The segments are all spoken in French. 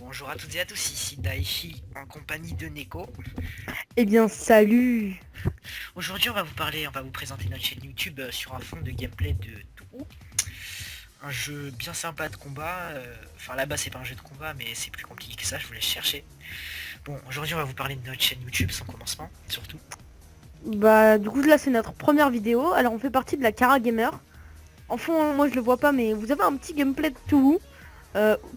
Bonjour à toutes et à tous, ici Daichi en compagnie de Neko. Eh bien, salut! Aujourd'hui on va vous présenter notre chaîne YouTube sur un fond de gameplay de tout. Un jeu bien sympa de combat, enfin là-bas c'est pas un jeu de combat mais c'est plus compliqué que ça, je vous laisse chercher. Bon, aujourd'hui on va vous parler de notre chaîne YouTube, son commencement surtout. Bah, du coup, là, c'est notre première vidéo. Alors, on fait partie de la Cara Gamer. En fond, moi, je le vois pas, mais vous avez un petit gameplay de tout.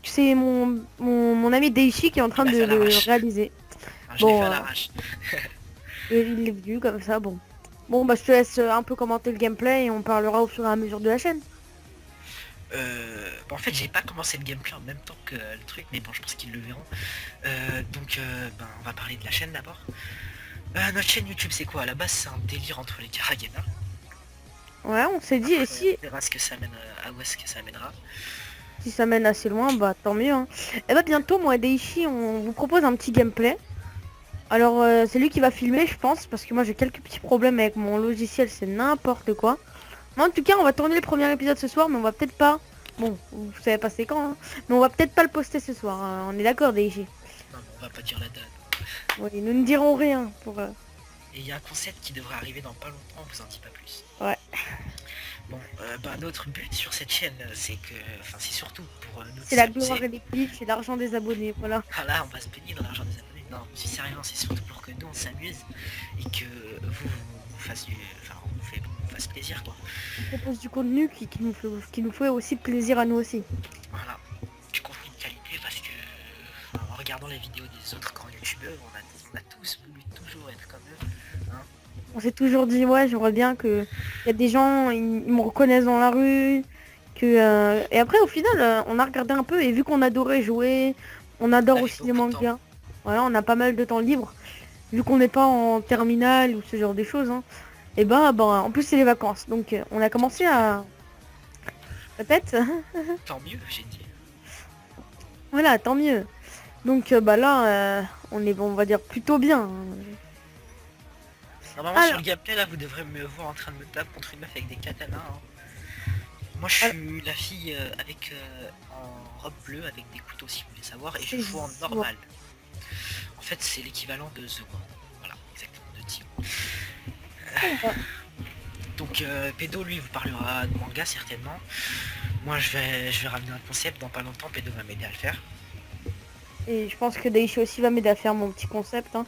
C'est mon ami Daichi qui est en Il train l'a de fait à le l'arrache. réaliser. Enfin, je l'ai fait Bon, à l'arrache. il est venu comme ça, bon. Bon, bah, je te laisse un peu commenter le gameplay et on parlera au fur et à mesure de la chaîne. En fait j'ai pas commencé le gameplay en même temps que le truc, mais bon je pense qu'ils le verront. On va parler de la chaîne d'abord. Notre chaîne YouTube c'est quoi? À la base c'est un délire entre les Cara Gamers. Ouais, on s'est dit, et Après, si, on verra ce que ça amène, à où est-ce que ça amènera. si ça mène assez loin, bah, tant mieux, hein. Et bah, bientôt, moi et Daichi, on vous propose un petit gameplay. Alors, c'est lui qui va filmer, je pense, parce que moi, j'ai quelques petits problèmes avec mon logiciel, c'est n'importe quoi. Mais en tout cas, on va tourner le premier épisode ce soir, mais on va peut-être pas... Bon, vous savez pas c'est quand, hein. Mais on va peut-être pas le poster ce soir, hein. On est d'accord, DG. Non, mais on va pas dire la date. Oui, nous ne dirons rien pour... Et il y a un concept qui devrait arriver dans pas longtemps, on vous en dit pas plus. Ouais. Bon, notre but sur cette chaîne, c'est que, enfin, c'est surtout pour nous C'est la gloire s'amuser. et les clics, c'est l'argent des abonnés, voilà. Ah là, on va se baigner dans l'argent des abonnés. Non, si sérieusement, c'est surtout pour que nous on s'amuse et que vous fassiez, enfin, on vous fasse plaisir, quoi. On propose du contenu qui nous fait aussi plaisir à nous aussi. Voilà, du contenu de qualité parce que, enfin, en regardant les vidéos des autres grands youtubeurs, on a tous voulu toujours être comme eux, hein. On s'est toujours dit, ouais, j'aimerais bien que... Il y a des gens, ils me reconnaissent dans la rue, que... Et après, au final, on a regardé un peu, et vu qu'on adorait jouer, on On adore avait aussi les beaucoup de temps. mangas. Voilà, on a pas mal de temps libre. Vu qu'on n'est pas en terminale ou ce genre de choses, hein, et en plus c'est les vacances, donc on a commencé Super. à... Peut-être. Tant mieux, j'ai dit. Voilà, tant mieux. Donc bah là, on va dire plutôt bien, hein. Normalement sur Alors, le gameplay là vous devrez me voir en train de me taper contre une meuf avec des katanas, hein. Moi je alors suis la fille avec en robe bleue avec des couteaux si vous voulez savoir et je c'est joue en Zora. normal. En fait c'est l'équivalent de The World. Voilà, exactement, de Tio. Bon, bah, Donc Pédo lui vous parlera de manga certainement. Moi je vais ramener un concept dans pas longtemps, Pédo va m'aider à le faire. et je pense que Daichi aussi va m'aider à faire mon petit concept, hein.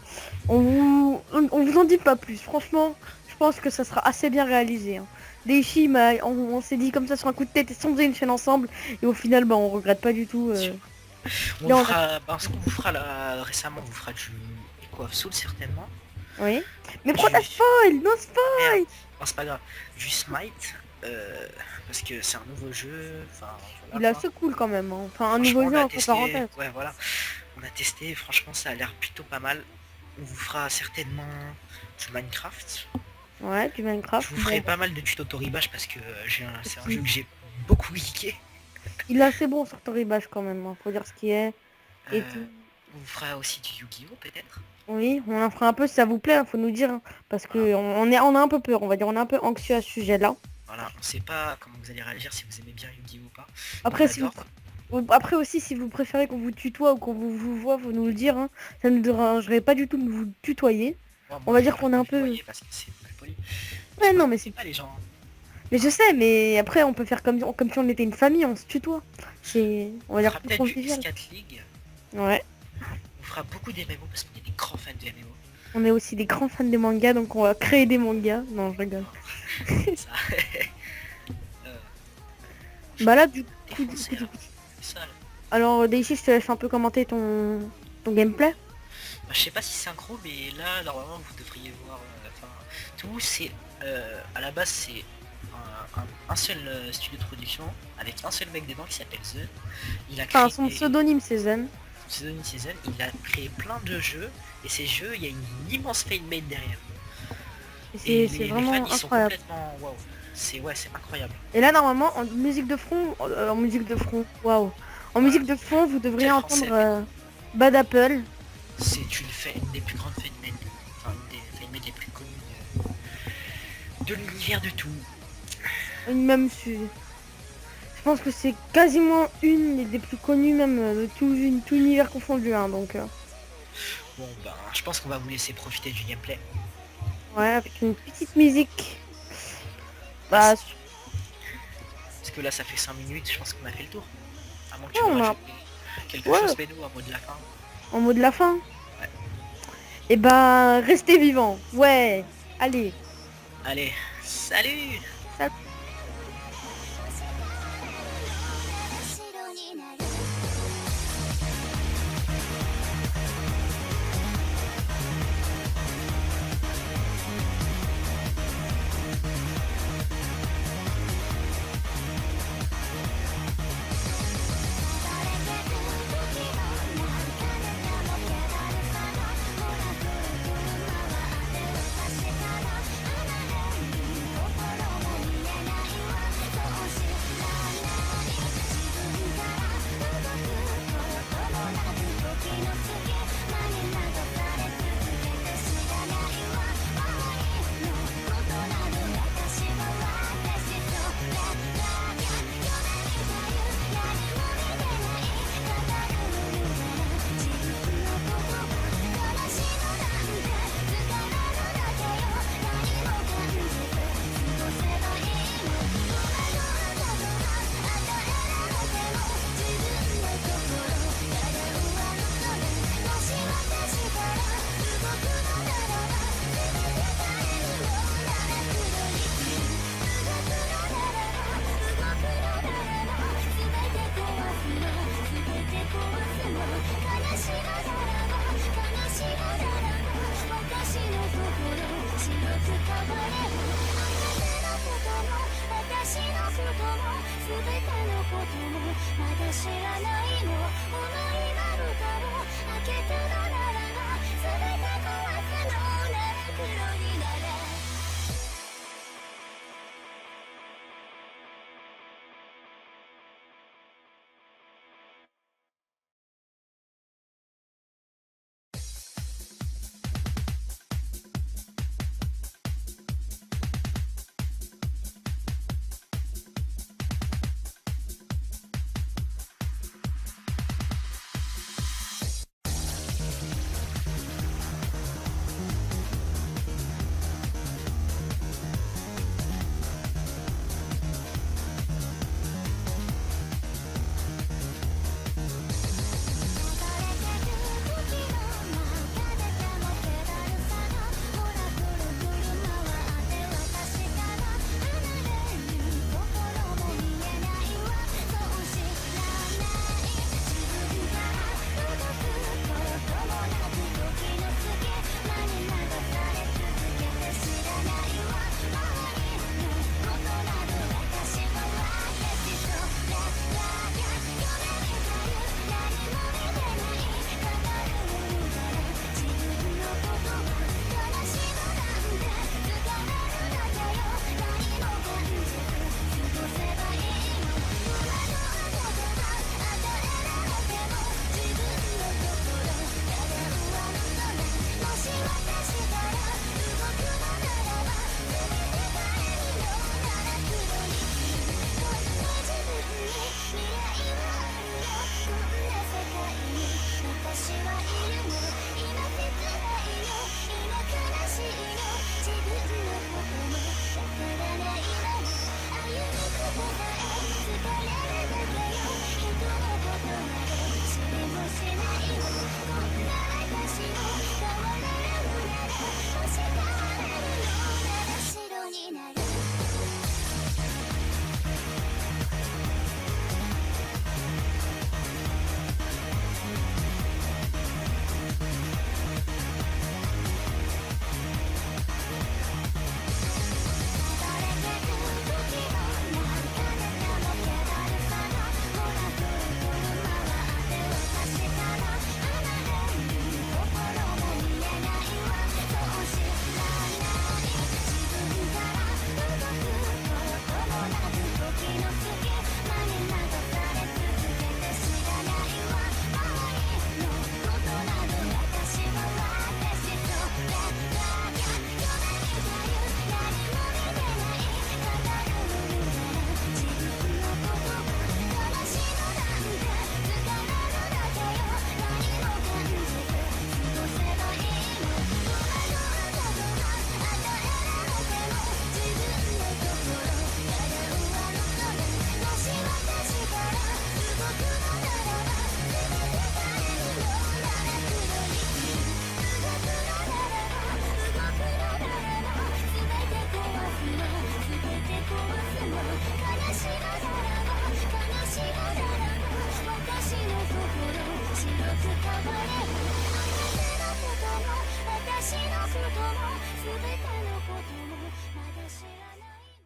On vous en dit pas plus, franchement, je pense que ça sera assez bien réalisé, hein. Daichi, on s'est dit comme ça sur un coup de tête et sans une chaîne ensemble, et au final, bah, on regrette pas du tout. On vous Là, fera. Ce qu'on vous fera là récemment, on vous fera du Echo of Soul certainement. Oui. Mais Du. protège spoil, no Merde, spoil. non, c'est pas grave. Du Smite, parce que c'est un nouveau jeu, enfin voilà Il est quoi. assez cool quand même, hein. Enfin, un Franchement nouveau on jeu a entre testé, parenthèses. ouais voilà, on a testé, franchement ça a l'air plutôt pas mal. On vous fera certainement du Minecraft. Ouais, du Je Minecraft. vous Bon, ferai bah, pas mal de tuto Toribash parce que c'est un jeu aussi. que j'ai beaucoup geeké. Il est assez bon sur Toribash quand même, hein. Faut dire ce qui est. Et tout. On vous fera aussi du Yu-Gi-Oh peut-être. Oui, on en fera un peu si ça vous plaît, hein, faut nous dire, hein. Parce Voilà. que on a un peu peur, on va dire, on est un peu anxieux à ce sujet-là. Voilà, on sait pas comment vous allez réagir si vous aimez bien Yu-Gi-Oh ou pas. Nous on Après, adore. après aussi, si vous préférez qu'on vous tutoie ou qu'on vous voit, faut nous le dire, hein. Ça ne nous dérangerait pas du tout de vous tutoyer. On Moi va je dire préfère qu'on est pas un vous peu... voyez parce que c'est plus poli. Parce Ouais, que vous non, mais connaissez c'est... pas les gens, Mais je hein. sais, mais après, on peut faire comme si on était une famille, on se tutoie. C'est, on On va dire, fera plus peut-être du convivial. X4 League. Ouais. On fera beaucoup d'MMO parce qu'on est des grands fans de MMO. On est aussi des grands fans des mangas, donc on va créer des mangas. Non, je rigole. Non, c'est pas ça. Euh, je Bah pense là, qu'on est défoncé là. C'est ça là. Alors, Daisy, je te laisse un peu commenter ton gameplay. Je sais pas si c'est synchro, mais là normalement vous devriez voir. Enfin, tout c'est à la base c'est un seul studio de production avec un seul mec dedans qui s'appelle The. Il a Enfin, créé son pseudonyme, c'est Zen. son pseudo Season, il a créé plein de jeux et ces jeux il y a une immense fanbase derrière. Et Et c'est les fans vraiment ils sont incroyable. complètement waouh. C'est incroyable. Et là, normalement, en musique de front, waouh. En Voilà. musique de fond, vous devriez Quel entendre concept. Bad Apple. C'est une des plus grandes fanmade, enfin une des fanmade les plus connues de l'univers de tout. Une même su. Je pense que c'est quasiment une des plus connues même de tout univers confondu. Hein, donc Bon ben je pense qu'on va vous laisser profiter du gameplay. ouais, avec une petite musique. Bah, Parce que là ça fait 5 minutes, je pense qu'on a fait le tour. À moins que tu ouais, veux on a... rajouter quelque ouais, chose, mais nous à mot de la fin. en mot de la fin. Ouais. Et bah, restez vivants. Ouais, allez. Allez, salut!私のことも全てのこともまだ知らない